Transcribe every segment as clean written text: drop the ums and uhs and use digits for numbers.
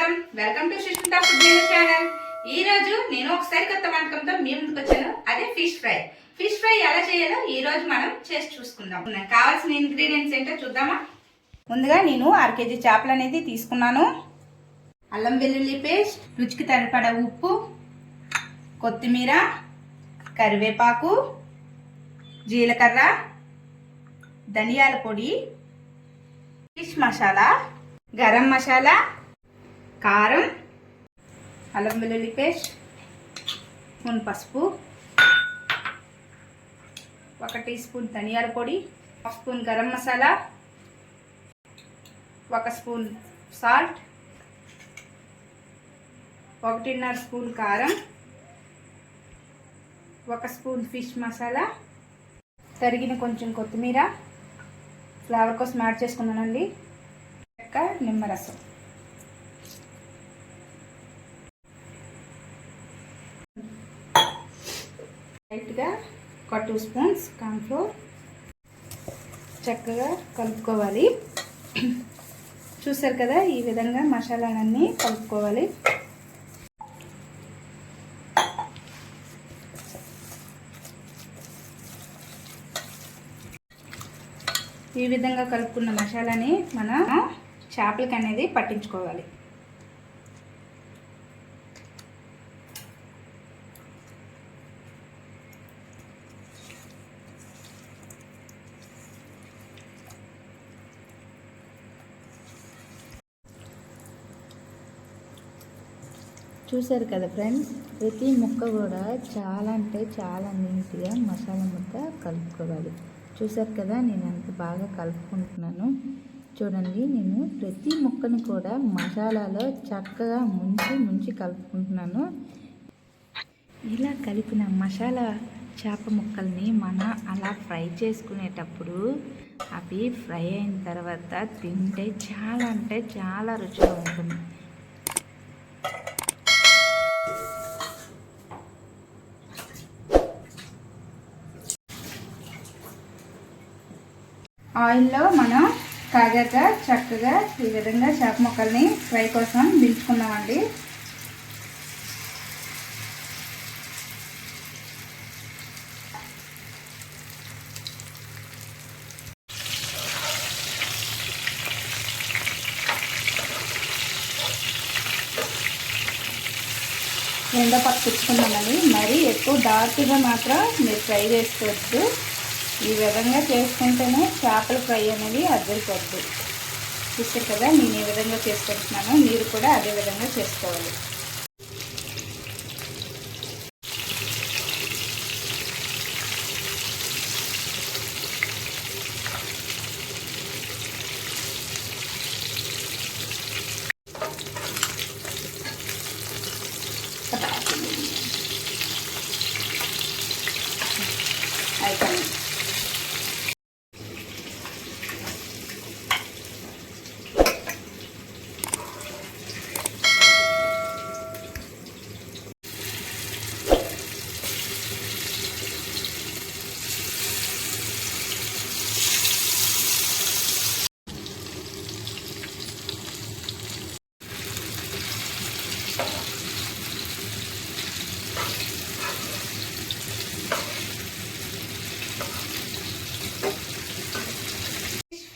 నమస్కారం, welcome to Sushmita food channel. ఈ రోజు నేను ఒకసారి కొత్త వంటకంతో మీ ముందుకు వచ్చాను. అదే ఫిష్ ఫ్రై. ఫిష్ ఫ్రై ఎలా చేయాలో ఈ రోజు మనం చేసి చూసుకుందాం. కావాల్సిన ఇంగ్రీడియంట్స్ ఏంటో చూద్దామా. ముందుగా నేను 1/2 kg చేపలు అనేది తీసుకున్నాను. అల్లం వెల్లుల్లి పేస్ట్, రుచికి సరిపడా ఉప్పు, కొత్తిమీర, కరివేపాకు, జీలకర్ర, ధనియాల పొడి, ఫిష్ మసాలా, గరం మసాలా, కారం, అల్లం వెల్లుల్లి పేస్ట్, స్పూన్ పసుపు, 1 టీ స్పూన్ ధనియాల పొడి, 1 spoon garam masala, 1 spoon salt, 1.5 spoon కారం, 1 స్పూన్ ఫిష్ మసాలా, తరిగిన కొంచెం కొత్తిమీర, ఫ్లేవర్ కోసం యాడ్ చేసుకున్నానండి, నిమ్మరసం. లైట్గా 1 2 స్పూన్స్ కార్న్ఫ్లోర్ చక్కగా కలుపుకోవాలి. చూసారు కదా, ఈ విధంగా మసాలాలన్నీ కలుపుకోవాలి. ఈ విధంగా కలుపుకున్న మసాలాని మనం చేపలకి అనేది పట్టించుకోవాలి. చూసారు కదా ఫ్రెండ్స్, ప్రతి ముక్క కూడా చాలా అంటే చాలా నీట్గా మసాలా ముద్ద కలుపుకోవాలి. చూసారు కదా, నేను ఎంత బాగా కలుపుకుంటున్నాను. చూడండి, నేను ప్రతి ముక్కను కూడా మసాలాలో చక్కగా ముంచి కలుపుకుంటున్నాను. ఇలా కలిపిన మసాలా చేప ముక్కల్ని మనం అలా ఫ్రై చేసుకునేటప్పుడు అవి ఫ్రై అయిన తర్వాత తింటే చాలా అంటే చాలా రుచిగా ఉంటుంది. ఆయిల్లో మనం కాగాక చక్కగా ఈ విధంగా చేప ముక్కల్ని ఫ్రై కోసం దించుకుందామండి. రెండో పక్క తెచ్చుకుందామండి. మరీ ఎక్కువ డార్క్గా మాత్రం మీరు ఫ్రై చేసుకోవచ్చు. ఈ విధంగా చేసుకుంటేనే చేపల ఫ్రై అనేది అద్దరిపోద్ది. చూస్తారు కదా, నేను ఏ విధంగా చేసుకుంటున్నాను, మీరు కూడా అదే విధంగా చేసుకోవాలి. అయిపోయింది.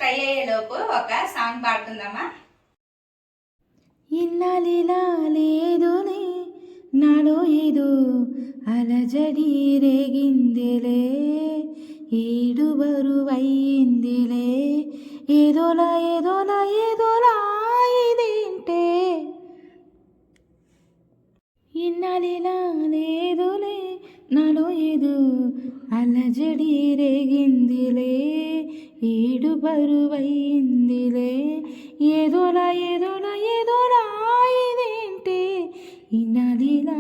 ఫ్రై అయ్యేలోపు ఒక సాంగ్ పాడుకుందామా. ఇన్నాళ్ళిలా లేదులే, నాలో ఏదో అలజడి రేగిందిలే, ఏడు బరువయ్యిందిలే, ఏదోలా ఇదేంటే. ఇన్నాళ్ళిలా లేదులే, నాలో ఏదో అలజడి రేగిందిలే, ఏడు బరువయ్యిందిలే, ఏదోలా ఇదేంటే. ఇన్నాళ్ళిలా